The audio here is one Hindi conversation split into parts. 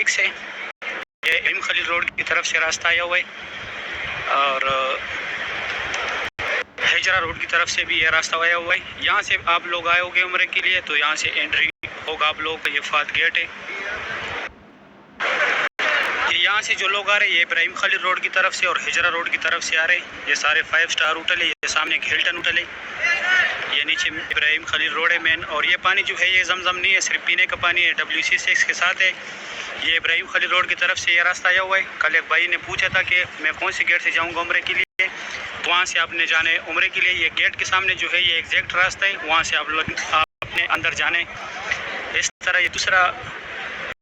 1 से ये इब्राहिम खलील रोड की तरफ से रास्ता आया हुआ है और हिजरा रोड की तरफ से भी ये रास्ता आया हुआ है। यहाँ से आप लोग आए होंगे उम्रे के लिए तो यहाँ से एंट्री होगा आप लोगों का। ये फात गेट है। यहाँ से जो लोग आ रहे हैं ये इब्राहिम खलील रोड की तरफ से और हिजरा रोड की तरफ से आ रहे हैं। ये सारे 5 स्टार होटल है। ये सामने एक हिल्टन होटल है, ये नीचे इब्राहिम खलील रोड है मेन। और ये पानी जो है ये जमजम नहीं है, सिर्फ पीने का पानी है, WC6 के साथ है। ये इब्राहिम खलील रोड की तरफ से ये रास्ता आया हुआ है। कल एक भाई ने पूछा था कि मैं कौन से गेट से जाऊँगा उम्रे के लिए, तो वहाँ से आपने जाने उम्रे के लिए। ये गेट के सामने जो है ये एग्जैक्ट रास्ता है, वहाँ से आप लोग अपने अंदर जाने। इस तरह ये दूसरा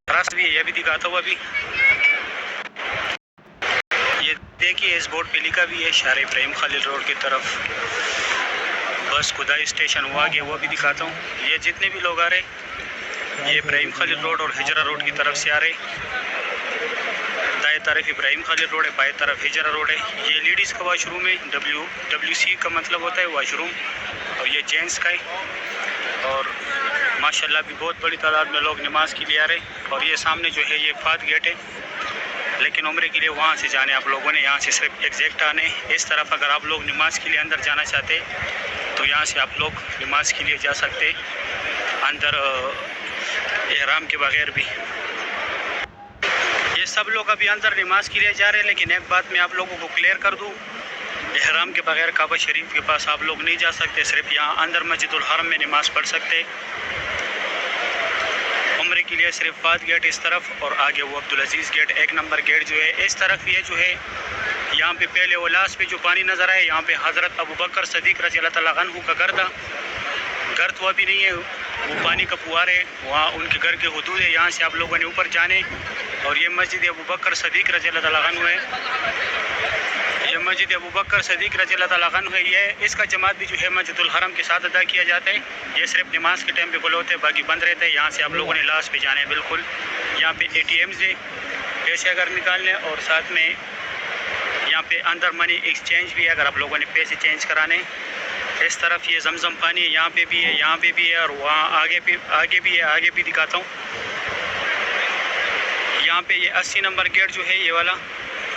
रास्ता भी है, ये भी दिखाता हुआ अभी। ये देखिए इस बोर्ड पे लिखा भी है शहर इब्राहिम खलील रोड की तरफ। बस खुदाई स्टेशन हुआ गया, वो भी दिखाता हूँ। ये जितने भी लोग आ रहे ये इब्राहिम खलील रोड और हिजरा रोड की तरफ से आ रहे। दाएं तरफ इब्राहिम खलील रोड है, बाएं तरफ हिजरा रोड है। ये लेडीज़ का वाशरूम है, WC का मतलब होता है वाशरूम, और ये जेंट्स का है। और माशाल्लाह भी बहुत बड़ी तादाद में लोग नमाज के लिए आ रहे। और ये सामने जो है ये फात गेट है, लेकिन उम्रे के लिए वहाँ से जाने आप लोगों ने, यहाँ से सिर्फ एग्जैक्ट आने। इस तरफ अगर आप लोग नमाज के लिए अंदर जाना चाहते तो यहाँ से आप लोग नमाज के लिए जा सकते अंदर एहराम के बगैर भी। ये सब लोग अभी अंदर नमाज के लिए जा रहे हैं, लेकिन एक बात मैं आप लोगों को क्लियर कर दूँ, एहराम के बगैर काबा शरीफ के पास आप लोग नहीं जा सकते। सिर्फ यहाँ अंदर मस्जिदुल हरम में नमाज पढ़ सकते उम्रे के लिए। सिर्फ फात गेट इस तरफ और आगे वो अब्दुल अजीज़ गेट 1 नंबर गेट जो है इस तरफ। ये जो है यहाँ पे पहले उलास पे जो पानी नज़र आए, यहाँ पे हज़रत अबू बकर सदीक़ रज़ी अल्लाह तआला अन्हु का घर था। घर तो अभी नहीं है, वो पानी का फुहार है, वहाँ उनके घर के हुदूद है। यहाँ से आप लोगों ने ऊपर जाने। और ये मस्जिद अबू बकर सदीक़ रज़ी अल्लाह तआला अन्हु है। ये मस्जिद अबू बकर सदीक़ रज़ी अल्लाह तआला अन्हु है। ये इसका जमात भी जो है मस्जिदुल हरम के साथ अदा किया जाता है। ये सिर्फ नमाज के टाइम पे खुले होते हैं, बाकी बंद रहते हैं। यहाँ से आप लोगों ने लास्ट पे जाना है बिल्कुल। यहाँ पे ATMs है पैसे अगर निकालने, और साथ में यहाँ पे अंदर मनी एक्सचेंज भी है अगर आप लोगों ने पैसे चेंज कराने। इस तरफ ये जमजम पानी है, यहाँ पे भी है, यहाँ पे भी है, और वहाँ आगे भी है। आगे भी दिखाता हूँ। यहाँ पे ये 80 नंबर गेट जो है ये वाला,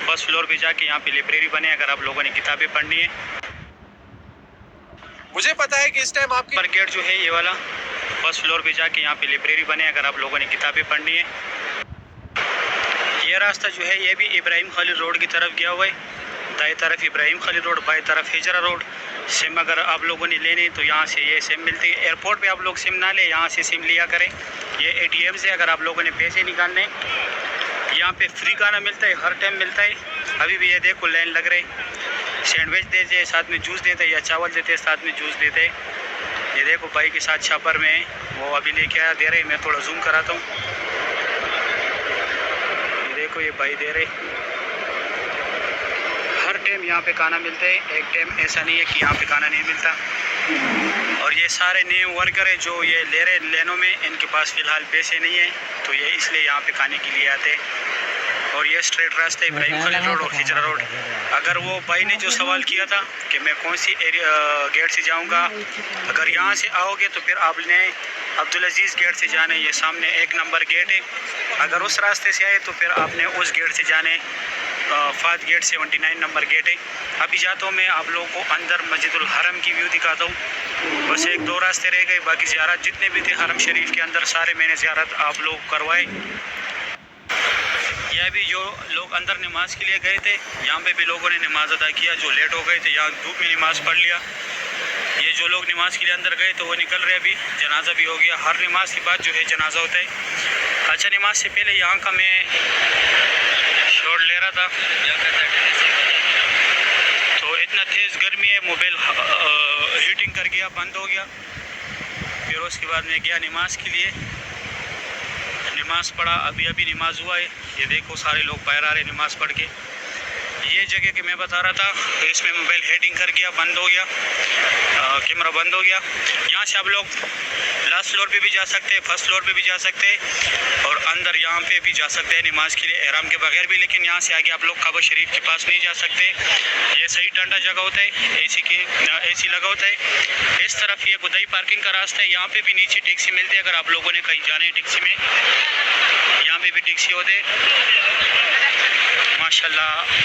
फर्स्ट फ्लोर पे जाके यहाँ पे लाइब्रेरी बने अगर आप लोगों ने किताबें पढ़नी है। मुझे पता है कि इस टाइम आपकी पर गेट जो है ये वाला, फर्स्ट फ्लोर पे जाके यहाँ पे लाइब्रेरी बने अगर आप लोगों ने किताबें पढ़नी है। ये रास्ता जो है ये भी इब्राहिम खलील रोड की तरफ गया हुआ है। दाएं तरफ इब्राहिम खलील रोड, बाएं तरफ हिजरा रोड। सिम अगर आप लोगों ने लेने तो यहाँ से ये सिम मिलती है। एयरपोर्ट पे आप लोग सिम ना ले, यहाँ से सिम लिया करें। ये ATM से अगर आप लोगों ने पैसे निकालने, यहाँ पे फ्री खाना मिलता है, हर टाइम मिलता है। अभी भी ये देखो लाइन लग रही, सैंडविच देते हैं, साथ में जूस देते हैं, या चावल देते हैं साथ में जूस देते हैं। ये देखो भाई के साथ छापर में वो अभी लेके आया, दे रहे। मैं थोड़ा जूम कराता हूँ। ये देखो ये भाई दे रहे। हर टाइम यहाँ पे खाना मिलता है, एक टाइम ऐसा नहीं है कि यहाँ पे खाना नहीं मिलता। और ये सारे न्यू वर्कर है जो ये ले रहे लेनों में, इनके पास फ़िलहाल पैसे नहीं है तो ये इसलिए यहाँ पे खाने के लिए आते हैं। और ये स्ट्रेट रास्ता इब्राहिम खलील रोड और हिजरा रोड। अगर वो भाई ने जो सवाल किया था कि मैं कौन सी गेट से जाऊँगा, अगर यहाँ से आओगे तो फिर आपने अब्दुल अजीज़ गेट से जाना है। ये सामने 1 नंबर गेट है। अगर उस रास्ते से आए तो फिर आपने उस गेट से जाने। फात गेट 79 नंबर गेट है। अभी जाता हूँ मैं आप लोगों को अंदर मस्जिदुल हरम की व्यू दिखाता हूँ। बस 1-2 रास्ते रह गए, बाकी ज़ियारत जितने भी थे हरम शरीफ के अंदर सारे मैंने ज़ियारत आप लोग करवाए। यह भी जो लोग अंदर नमाज के लिए गए थे, यहाँ पे भी लोगों ने नमाज अदा किया। जो लेट हो गए थे यहाँ धूप में नमाज पढ़ लिया। ये जो लोग नमाज के लिए अंदर गए तो वो निकल रहे। अभी जनाजा भी हो गया। हर नमाज के बाद जो है जनाजा होता है। अच्छा, नमाज से पहले यहाँ का मैं शॉट ले रहा था तो इतना तेज़ गर्मी है, मोबाइल हीटिंग कर गया, बंद हो गया। फिर उसके बाद मैं गया नमाज के लिए, नमाज पढ़ा। अभी नमाज हुआ है। ये देखो सारे लोग बाहर आ रहे नमाज पढ़ के। ये जगह कि मैं बता रहा था, तो इसमें मोबाइल हेडिंग कर गया, बंद हो गया, कैमरा बंद हो गया। यहाँ से आप लोग लास्ट फ्लोर पे भी जा सकते हैं, फर्स्ट फ्लोर पे भी जा सकते हैं, और अंदर यहाँ पे भी जा सकते हैं नमाज के लिए एहराम के बगैर भी। लेकिन यहाँ से आगे आप लोग काबा शरीफ के पास नहीं जा सकते, ये सही ठंडा जगह होता है, एसी लगा होता है। इस तरफ ये गुदाई पार्किंग का रास्ता है, यहाँ पे भी नीचे टैक्सी मिलती है। अगर आप लोगों ने कहीं जाना है टैक्सी में, यहाँ पे भी टैक्सी होते हैं माशाल्लाह।